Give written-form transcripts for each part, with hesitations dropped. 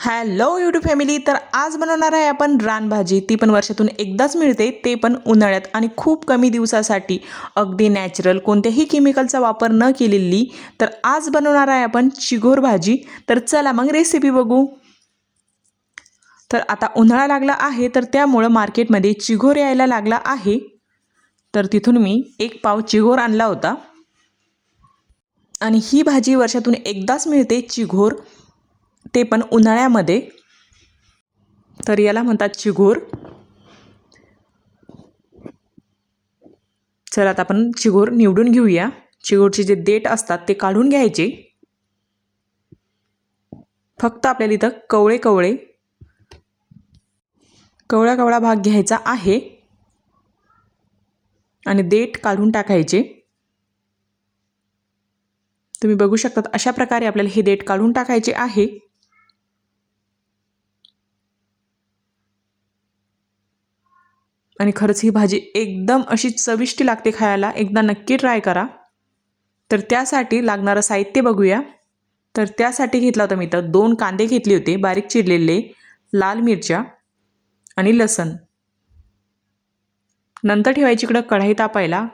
Hello YouTube family. तर आज बनवणार आहे आपण रानभाजी. ती पण वर्षातून एकदाच मिळते, ते पण उन्हाळ्यात आणि खूप कमी दिवसासाठी. अगदी नॅचरल, कोणत्याही केमिकलचा वापर न केलेली. तर आज बनवणार आहे आपण चिघोर भाजी. तर चला मग रेसिपी बघू. तर आता उन्हाळा लागला आहे, तर त्यामुळं मार्केटमध्ये चिघोर यायला लागला आहे. तर तिथून मी 1 पाव चिघोर आणला होता. आणि ही भाजी वर्षातून एकदाच मिळते चिघोर, ते पण उन्हाळ्यामध्ये. तर याला म्हणतात चिघोर. चला आता आपण चिघोर निवडून घेऊया. चिघोरचे जे देठ असतात ते काढून घ्यायचे. फक्त आपल्याला इथं कवळा कवळा भाग घ्यायचा आहे आणि देठ काढून टाकायचे. तुम्ही बघू शकता अशा प्रकारे आपल्याला हे देठ काढून टाकायचे आहे. आणि खरंच ही भाजी एकदम अशी चविष्ट लागते खायला. एकदा नक्की ट्राय करा. तर त्यासाठी लागणारं साहित्य बघूया. तर त्यासाठी घेतला होता मी तर 2 कांदे घेतले होते बारीक चिरलेले, लाल मिरच्या आणि लसण. नंतर ठेवायची इकडं कढई तापायला.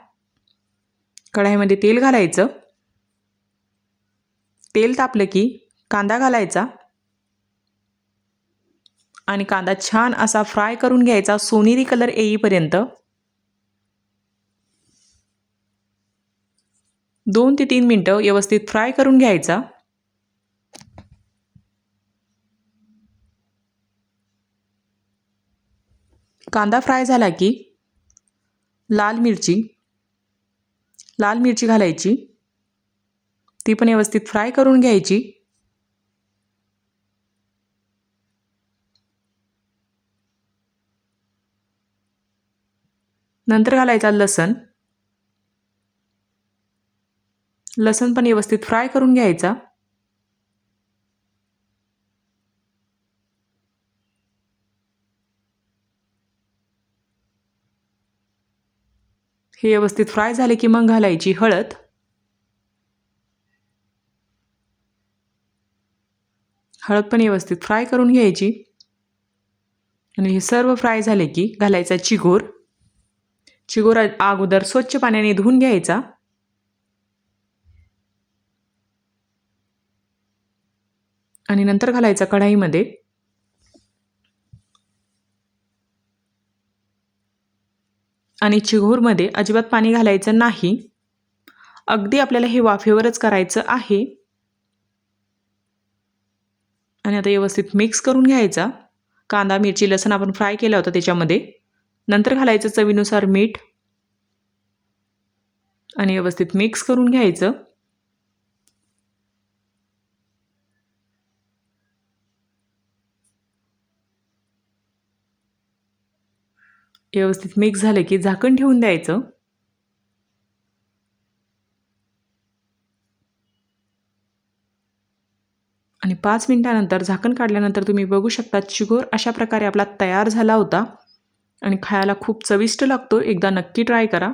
कढईमध्ये तेल घालायचं. तेल तापलं की कांदा घालायचा आणि कांदा छान असा फ्राय करून घ्यायचा सोनेरी कलर येईपर्यंत. 2 ते 3 मिनिटं व्यवस्थित फ्राय करून घ्यायचा. कांदा फ्राय झाला की लाल मिरची घालायची. ती पण व्यवस्थित फ्राय करून घ्यायची. नंतर घालायचा लसण पण व्यवस्थित फ्राय करून घ्यायचा. हे व्यवस्थित फ्राय झाले की मग घालायची हळद. हळद पण व्यवस्थित फ्राय करून घ्यायची. आणि हे सर्व फ्राय झाले की घालायचा चिघोर. अगोदर स्वच्छ पाण्याने धुवून घ्यायचा. आणि नंतर घालायचा कढईमध्ये. आणि चिघोरमध्ये अजिबात पाणी घालायचं नाही. अगदी आपल्याला हे वाफेवरच करायचं आहे. आणि आता व्यवस्थित मिक्स करून घ्यायचा. कांदा मिरची लसण आपण फ्राय केला होता त्याच्यामध्ये. नंतर घालायचं चवीनुसार मीठ आणि व्यवस्थित मिक्स करून घ्यायचं. व्यवस्थित मिक्स झालं की झाकण ठेवून द्यायचं. आणि 5 मिनिटानंतर झाकण काढल्यानंतर तुम्ही बघू शकता चिघोर अशा प्रकारे आपला तयार झाला होता. आणि खायला खूप चविष्ट लागतो. एकदा नक्की ट्राय करा.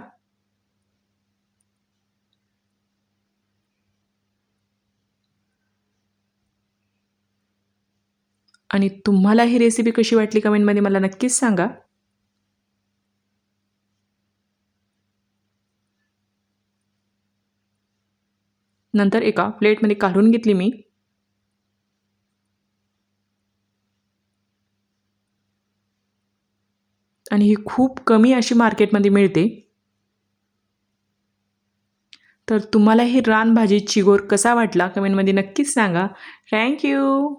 आणि तुम्हाला ही रेसिपी कशी वाटली कमेंटमध्ये मला नक्कीच सांगा. नंतर एका प्लेटमध्ये काढून घेतली मी. आणि ही खूप कमी अशी मार्केटमध्ये मिळते. तर तुम्हाला ही रानभाजी चिघोर कसा वाटला कमेंटमध्ये नक्कीच सांगा. थँक्यू.